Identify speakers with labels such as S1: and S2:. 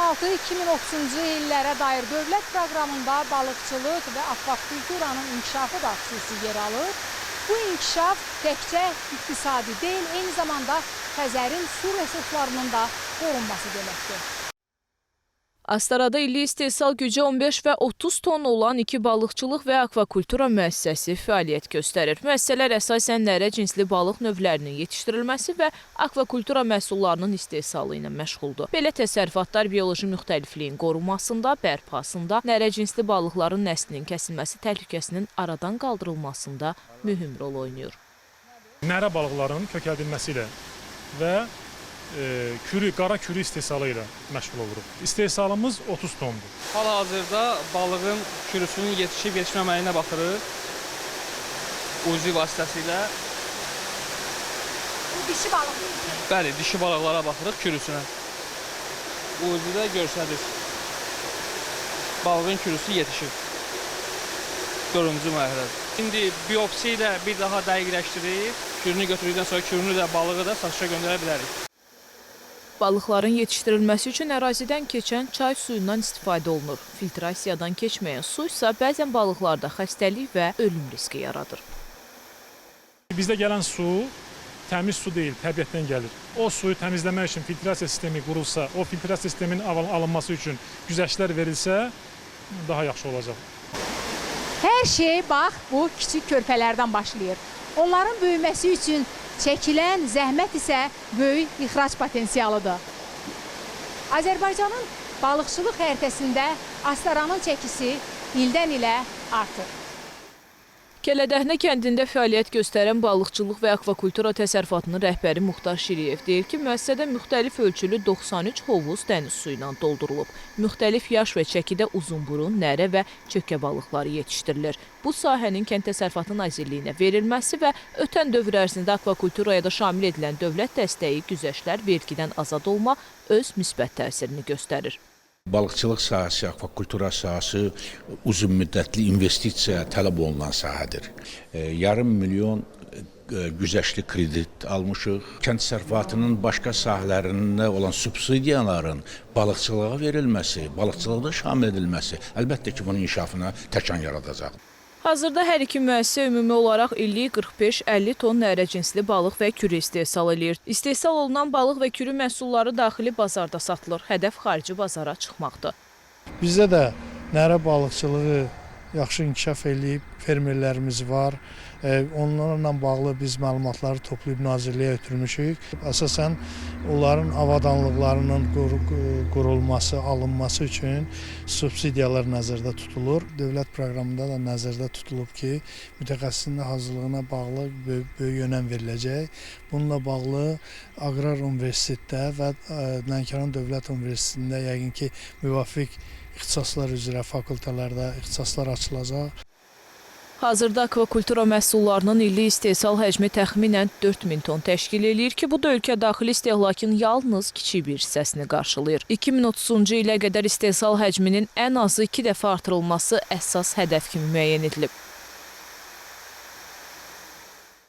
S1: 2016-2030-cu illərə dair dövlət proqramında balıqçılıq və akvakulturanın inkişafı da xüsusi yer alır. Bu inkişaf təkcə iqtisadi deyil, eyni zamanda Xəzərin su resurslarının da qorunması deməkdir.
S2: Astarada illik istehsal gücü 15 və 30 ton olan iki balıqçılıq və akvakultura müəssisəsi fəaliyyət göstərir. Müəssisələr əsasən nərə cinsli balıq növlərinin yetişdirilməsi və akvakultura məhsullarının istehsalı ilə məşğuldur. Belə təsərrüfatlar bioloji müxtəlifliyin qorunmasında, bərpasında, nərə cinsli balıqların nəslinin kəsilməsi təhlükəsinin aradan qaldırılmasında mühüm rol oynayır.
S3: Nərə balıqlarının kökəldilməsi ilə və qara kürü istehsalı ilə məşğul oluruq. İstehsalımız 30 tondur.
S4: Hal-hazırda balığın kürüsünün yetişib-yetişməməyinə baxırıq. Uzi vasitəsilə.
S1: Bu dişi balıq.
S4: Bəli, dişi balıqlara baxırıq kürüsünə. Uzidə görsədir. Balığın kürüsü yetişib. 4-cü mərhələdir. İndi biopsi ilə bir daha dəqiqləşdirib, kürünü götürdükdən sonra kürünü də balığı da satışa göndərə bilərik.
S2: Balıqların yetişdirilməsi üçün ərazidən keçən çay suyundan istifadə olunur. Filtrasiyadan keçməyən su isə bəzən balıqlarda xəstəlik və ölüm riski yaradır.
S3: Bizdə gələn su təmiz su deyil, təbiətdən gəlir. O suyu təmizləmək üçün filtrasiya sistemi qurulsa, o filtrasiya sisteminin alınması üçün güzəştlər verilsə, daha yaxşı olacaq.
S1: Hər şey bax bu kiçik körpələrdən başlayır. Onların böyüməsi üçün çəkilən zəhmət isə böyük ixrac potensialıdır. Azərbaycanın balıqçılıq xəritəsində Astaranın çəkisi ildən ilə artır.
S2: Kələdəhnə kəndində fəaliyyət göstərən balıqçılıq və akvakultura təsərrüfatının rəhbəri Muxtar Şiriyev deyir ki, müəssisədə müxtəlif ölçülü 93 hovuz dəniz suyu ilə doldurulub. Müxtəlif yaş və çəkidə uzunburun, nərə və çökə balıqları yetişdirilir. Bu sahənin Kənd Təsərrüfatı Nazirliyinə verilməsi və ötən dövr ərzində akvakulturaya da şamil edilən dövlət dəstəyi, güzəştlər, vergidən azad olma öz müsbət təsirini göstərir.
S5: Balıqçılıq sahəsi, akvakultura sahəsi uzun müddətli investisiya tələb olunan sahədir. Yarım milyon güzəşli kredit almışıq. Kənd təsərrüfatının başqa sahələrində olan subsidiyaların balıqçılığa verilməsi, balıqçılıqda şamil edilməsi əlbəttə ki, bunun inkişafına təkan yaradacaq.
S2: Hazırda hər iki müəssisə ümumi olaraq illik 45-50 ton nərə cinsli balıq və kürü istehsal edir. İstehsal olunan balıq və kürü məhsulları daxili bazarda satılır. Hədəf xarici bazara çıxmaqdır.
S6: Bizdə də nərə balıqçılığı yaxşı inkişaf eləyib, fermerlərimiz var. Onlarla bağlı biz məlumatları toplayıb nazirliyə ötürmüşük. Əsasən onların avadanlıqlarının qurulması, alınması üçün subsidiyalar nəzərdə tutulur. Dövlət proqramında da nəzərdə tutulub ki, mütəxəssisin hazırlığına bağlı böyük önəm veriləcək. Bununla bağlı Aqrar Universitetdə və Lənkəran Dövlət Universitetində yəqin ki, müvafiq ixtisaslar üzrə fakültələrdə ixtisaslar açılacaq.
S2: Hazırda akvakultura məhsullarının illik istehsal həcmi təxminən 4000 ton təşkil edir ki, bu da ölkə daxili istehlakın yalnız kiçik bir hissəsini qarşılayır. 2030-cu ilə qədər istehsal həcminin ən azı 2 dəfə artırılması əsas hədəf kimi müəyyən edilib.